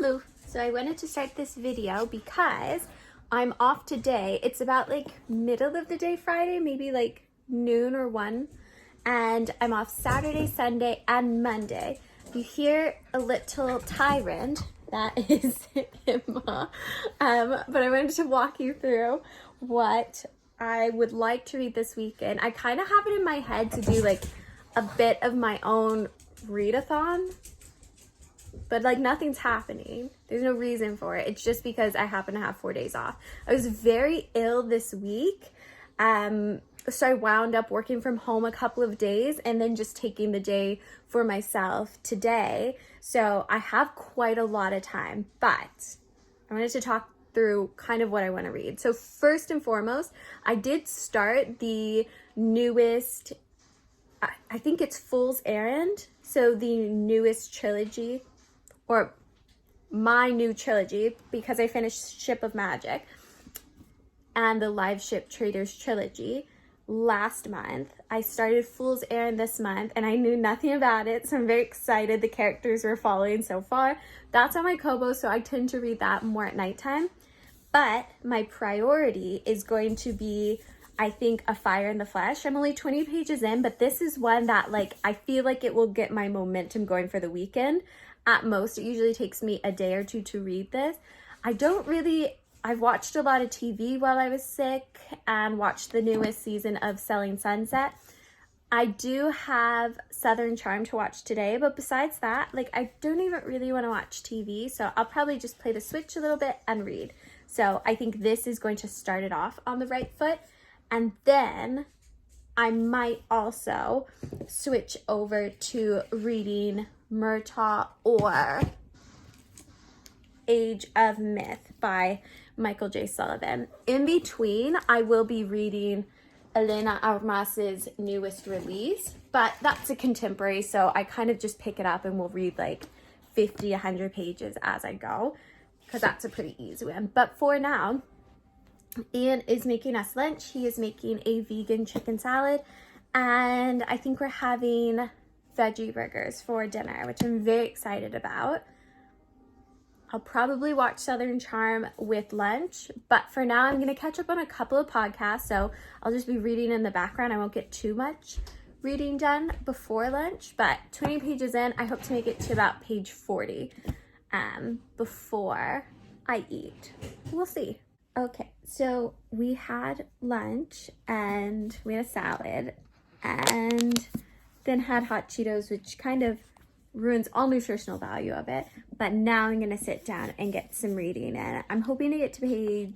Moo. So I wanted to start this video because I'm off today. It's about like middle of the day Friday, maybe like noon or 1. And I'm off Saturday, Sunday, and Monday. You hear a little tyrant, that is Emma. But I wanted to walk you through what I would like to read this weekend. I kind of have it in my head to do like a bit of my own readathon, but like nothing's happening. There's no reason for it. It's just because I happen to have 4 days off. I was very ill this week. So I wound up working from home a couple of days and then just taking the day for myself today. So I have quite a lot of time, but I wanted to talk through kind of what I want to read. So first and foremost, I did start the newest, I think it's Fool's Errand. So the newest trilogy, or my new trilogy, because I finished Ship of Magic and the Live Ship Traders trilogy last month. I started Fool's Errand this month and I knew nothing about it, so I'm very excited. The characters we're following so far, that's on my Kobo, so I tend to read that more at nighttime. But my priority is going to be, I think, A Fire in the Flesh. I'm only 20 pages in, but this is one that like I feel like it will get my momentum going for the weekend. At most, it usually takes me a day or two to read this. I've watched a lot of TV while I was sick and watched the newest season of Selling Sunset. I do have Southern Charm to watch today, but besides that, like I don't even really want to watch TV, so I'll probably just play the Switch a little bit and read. So I think this is going to start it off on the right foot, and then I might also switch over to reading Murtaugh or Age of Myth by Michael J. Sullivan. In between, I will be reading Elena Armas's newest release, but that's a contemporary, so I kind of just pick it up and we'll read like 50, 100 pages as I go, because that's a pretty easy one. But for now, Ian is making us lunch. He is making a vegan chicken salad, and I think we're having veggie burgers for dinner, which I'm very excited about. I'll probably watch Southern Charm with lunch, but for now I'm going to catch up on a couple of podcasts, so I'll just be reading in the background. I won't get too much reading done before lunch, but 20 pages in, I hope to make it to about page 40 before I eat. We'll see. Okay, so we had lunch and we had a salad and then had hot Cheetos, which kind of ruins all nutritional value of it. But now I'm gonna sit down and get some reading in. I'm hoping to get to page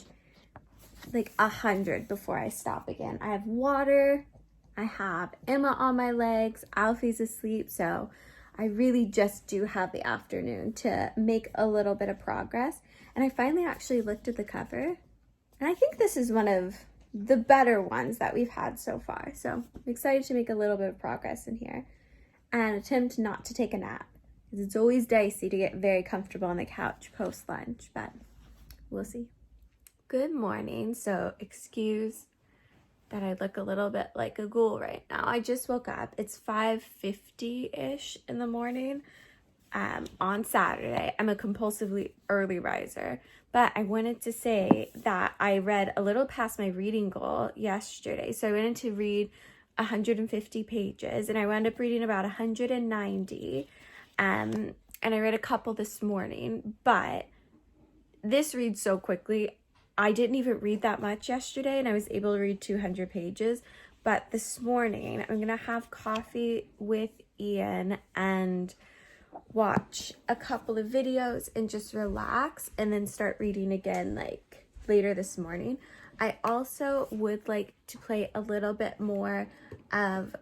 like 100 before I stop again. I have water, I have Emma on my legs, Alfie's asleep, so I really just do have the afternoon to make a little bit of progress. And I finally actually looked at the cover, and I think this is one of the better ones that we've had so far. So I'm excited to make a little bit of progress in here and attempt not to take a nap, because it's always dicey to get very comfortable on the couch post-lunch, but we'll see. Good morning. So excuse that I look a little bit like a ghoul right now. I just woke up. It's 5:50-ish in the morning on Saturday. I'm a compulsively early riser, but I wanted to say that I read a little past my reading goal yesterday. So I went to read 150 pages and I wound up reading about 190, and I read a couple this morning, but this reads so quickly. I didn't even read that much yesterday and I was able to read 200 pages, but this morning I'm gonna have coffee with Ian and watch a couple of videos and just relax and then start reading again like later this morning. I also would like to play a little bit more of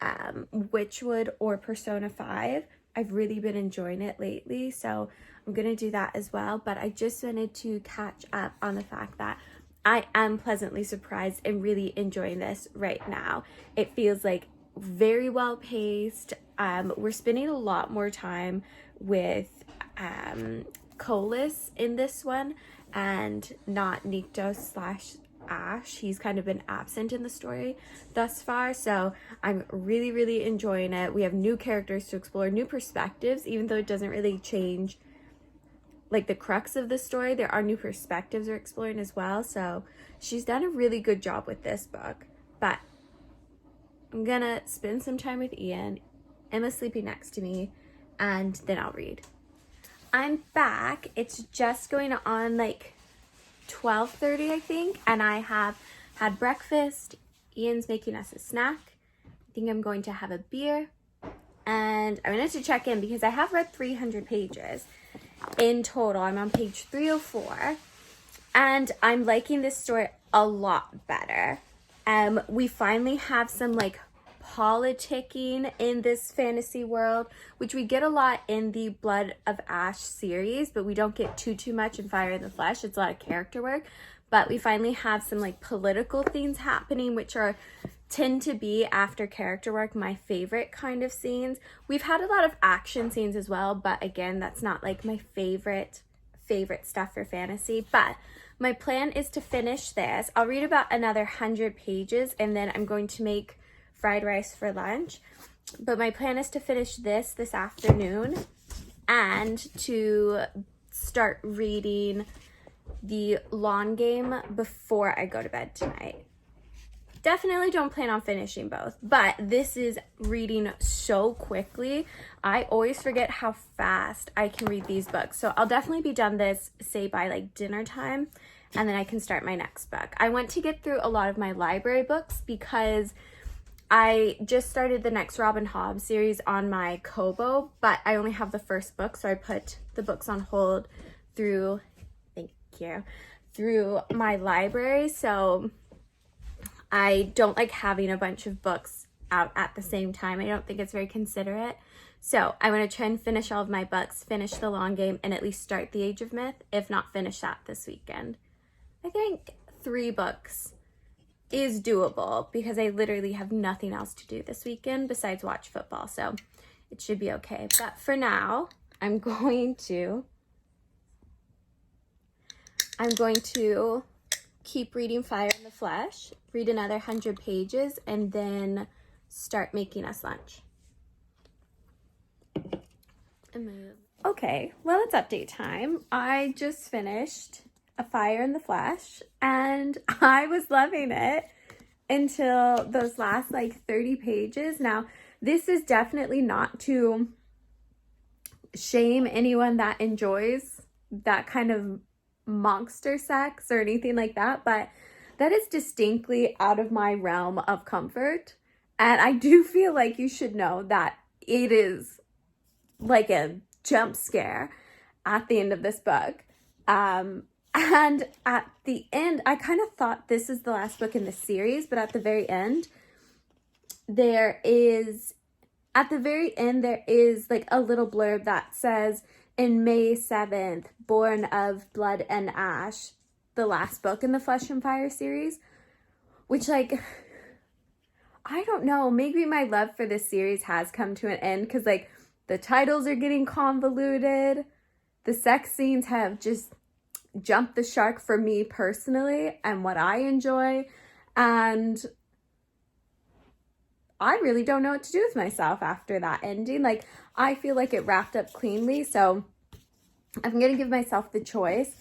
Witchwood or Persona 5. I've really been enjoying it lately, so I'm going to do that as well. But I just wanted to catch up on the fact that I am pleasantly surprised and really enjoying this right now. It feels like very well paced. We're spending a lot more time with Colas in this one, and not Nikto/Ash. He's kind of been absent in the story thus far, so I'm really, really enjoying it. We have new characters to explore, new perspectives, even though it doesn't really change like the crux of the story. There are new perspectives we're exploring as well. So she's done a really good job with this book. But I'm gonna spend some time with Ian. Emma's sleeping next to me, and then I'll read. I'm back. It's just going on like 12:30, I think, and I have had breakfast. Ian's making us a snack. I think I'm going to have a beer, and I wanted to check in because I have read 300 pages in total. I'm on page 304, and I'm liking this story a lot better. We finally have some like politicking in this fantasy world, which we get a lot in the Blood of Ash series, but we don't get too much in Fire in the Flesh. It's a lot of character work, but we finally have some like political things happening, which tend to be, after character work, my favorite kind of scenes. We've had a lot of action scenes as well, but again, that's not like my favorite stuff for fantasy. But my plan is to finish this. I'll read about another 100 pages, and then I'm going to make fried rice for lunch. But my plan is to finish this afternoon and to start reading the Lawn Game before I go to bed tonight. Definitely don't plan on finishing both, but this is reading so quickly. I always forget how fast I can read these books. So I'll definitely be done this, say, by like dinner time, and then I can start my next book. I want to get through a lot of my library books because I just started the next Robin Hobb series on my Kobo, but I only have the first book, so I put the books on hold through my library. So I don't like having a bunch of books out at the same time. I don't think it's very considerate. So I want to try and finish all of my books, finish the Long Game, and at least start the Age of Myth, if not finish that this weekend. I think 3 books is doable because I literally have nothing else to do this weekend besides watch football. So it should be okay. But for now, I'm going to keep reading Fire in the Flesh, read another 100 pages, and then start making us lunch. Okay, well, it's update time. I just finished A Fire in the Flesh, and I was loving it until those last like 30 pages. Now, this is definitely not to shame anyone that enjoys that kind of monster sex or anything like that, but that is distinctly out of my realm of comfort. And I do feel like you should know that it is like a jump scare at the end of this book. And at the end, I kind of thought this is the last book in the series, but at the very end, there is like a little blurb that says, in May 7th, born of Blood and Ash, the last book in the Flesh and Fire series, which, like, I don't know, maybe my love for this series has come to an end because, like, the titles are getting convoluted. The sex scenes have just jumped the shark for me personally and what I enjoy. And I really don't know what to do with myself after that ending. Like, I feel like it wrapped up cleanly. So I'm going to give myself the choice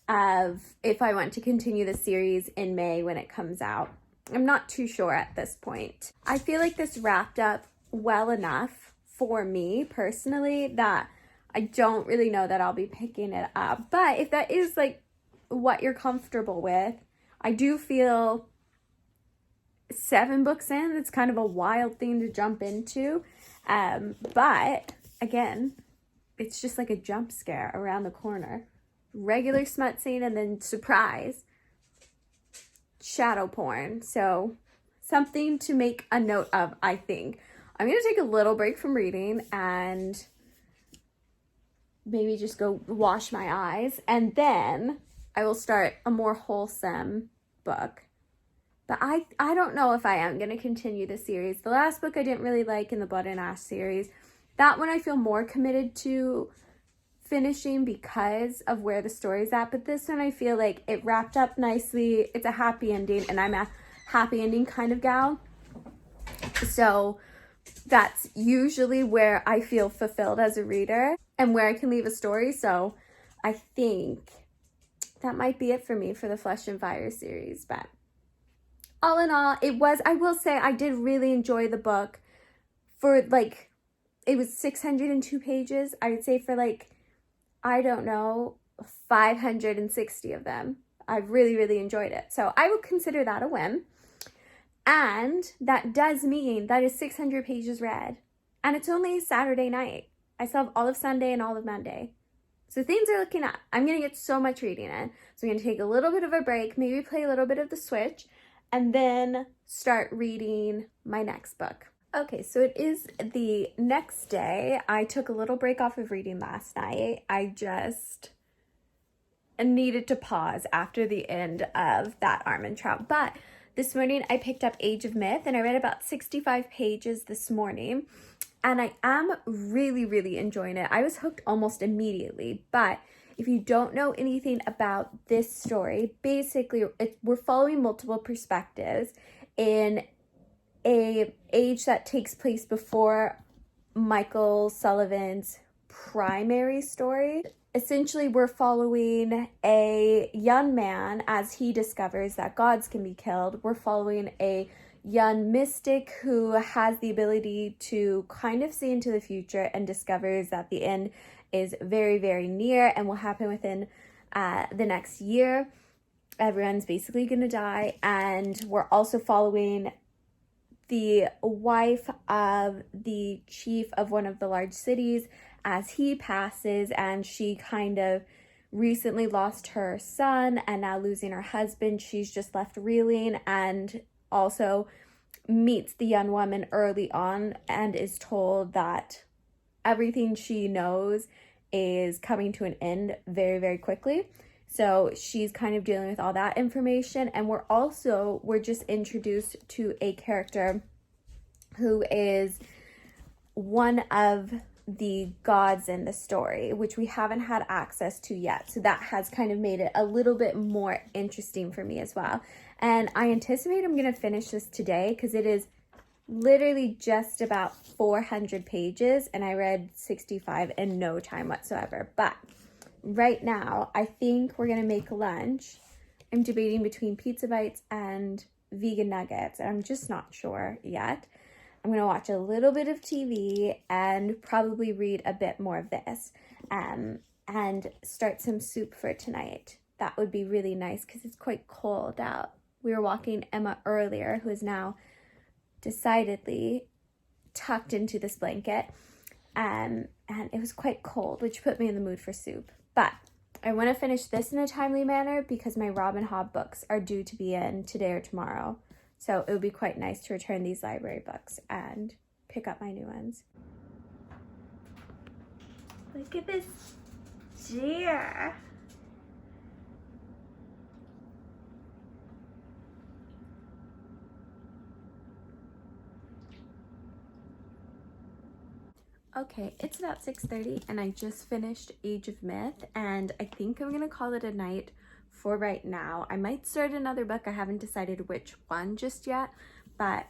of if I want to continue the series in May when it comes out. I'm not too sure at this point. I feel like this wrapped up well enough for me personally that I don't really know that I'll be picking it up. But if that is like what you're comfortable with, I do feel 7 books in, it's kind of a wild thing to jump into. But again, it's just like a jump scare around the corner. Regular smut scene and then surprise, shadow porn. So something to make a note of, I think. I'm going to take a little break from reading and maybe just go wash my eyes. And then I will start a more wholesome book. But I don't know if I am going to continue the series. The last book I didn't really like in the Blood and Ash series. That one I feel more committed to finishing because of where the story's at. But this one I feel like it wrapped up nicely. It's a happy ending and I'm a happy ending kind of gal. So that's usually where I feel fulfilled as a reader and where I can leave a story. So I think that might be it for me for the Flesh and Fire series. But all in all, I will say I did really enjoy the book. For like, it was 602 pages. I would say for like, I don't know, 560 of them. I really, really enjoyed it. So I would consider that a win. And that does mean that is 600 pages read. And it's only Saturday night. I still have all of Sunday and all of Monday. So things are looking up. I'm going to get so much reading in. So I'm going to take a little bit of a break, maybe play a little bit of the Switch, and then start reading my next book. Okay, so it is the next day. I took a little break off of reading last night. I just needed to pause after the end of that Armen Trout. But this morning I picked up Age of Myth and I read about 65 pages this morning. And I am really, really enjoying it. I was hooked almost immediately. But if you don't know anything about this story, basically we're following multiple perspectives in a age that takes place before Michael Sullivan's primary story. Essentially, we're following a young man as he discovers that gods can be killed. We're following a young mystic who has the ability to kind of see into the future and discovers that the end is very, very near and will happen within the next year. Everyone's basically going to die. And we're also following the wife of the chief of one of the large cities as he passes, and she kind of recently lost her son and now losing her husband. She's just left reeling, and also meets the young woman early on and is told that everything she knows is coming to an end very, very quickly. So she's kind of dealing with all that information. And we're just introduced to a character who is one of the gods in the story, which we haven't had access to yet. So that has kind of made it a little bit more interesting for me as well. And I anticipate I'm going to finish this today because it is literally just about 400 pages and I read 65 in no time whatsoever. But right now, I think we're going to make lunch. I'm debating between pizza bites and vegan nuggets, and I'm just not sure yet. I'm going to watch a little bit of TV and probably read a bit more of this and start some soup for tonight. That would be really nice because it's quite cold out. We were walking Emma earlier, who is now decidedly tucked into this blanket, and it was quite cold, which put me in the mood for soup. But I want to finish this in a timely manner because my Robin Hobb books are due to be in today or tomorrow. So it would be quite nice to return these library books and pick up my new ones. Look at this deer. Okay, it's about 6:30 and I just finished Age of Myth, and I think I'm gonna call it a night for right now. I might start another book. I haven't decided which one just yet, but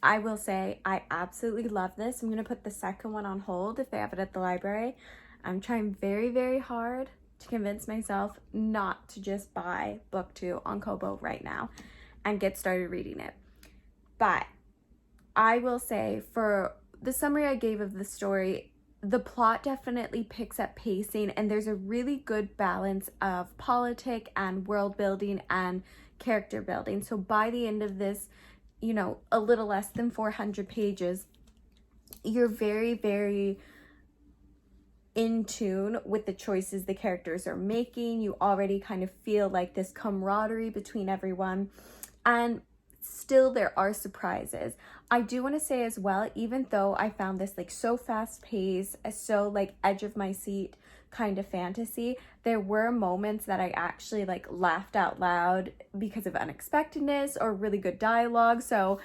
I will say I absolutely love this. I'm gonna put the second one on hold if they have it at the library. I'm trying very, very hard to convince myself not to just buy book 2 on Kobo right now and get started reading it. But I will say, for the summary I gave of the story, the plot definitely picks up pacing and there's a really good balance of politic and world building and character building. So by the end of this, you know, a little less than 400 pages, you're very, very in tune with the choices the characters are making. You already kind of feel like this camaraderie between everyone, and still there are surprises. I do want to say as well, even though I found this like so fast paced, so like edge of my seat kind of fantasy, there were moments that I actually like laughed out loud because of unexpectedness or really good dialogue. So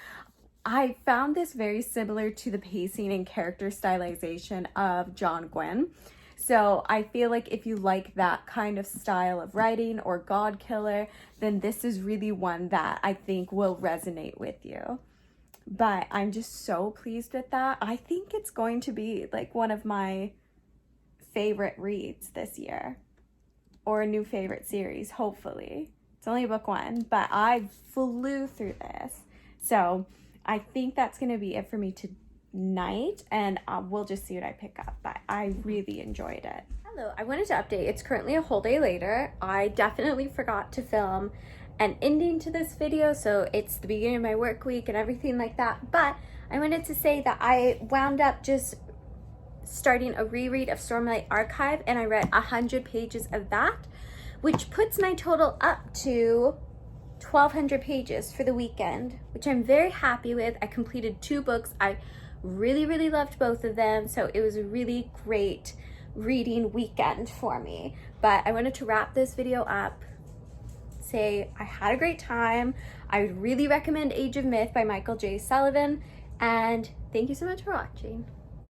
I found this very similar to the pacing and character stylization of John Gwynne. So I feel like if you like that kind of style of writing or God Killer, then this is really one that I think will resonate with you. But I'm just so pleased with that. I think it's going to be like one of my favorite reads this year. or a new favorite series, hopefully. It's only book 1, but I flew through this. So I think that's going to be it for me tonight, and we'll just see what I pick up, but I really enjoyed it. Hello, I wanted to update. It's currently a whole day later. I definitely forgot to film an ending to this video, so it's the beginning of my work week and everything like that, but I wanted to say that I wound up just starting a reread of Stormlight Archive, and I read 100 pages of that, which puts my total up to 1,200 pages for the weekend, which I'm very happy with. I completed 2 books. I really loved both of them, so it was a really great reading weekend for me. But I wanted to wrap this video up, say I had a great time. I would really recommend Age of Myth by Michael J. Sullivan, and thank you so much for watching.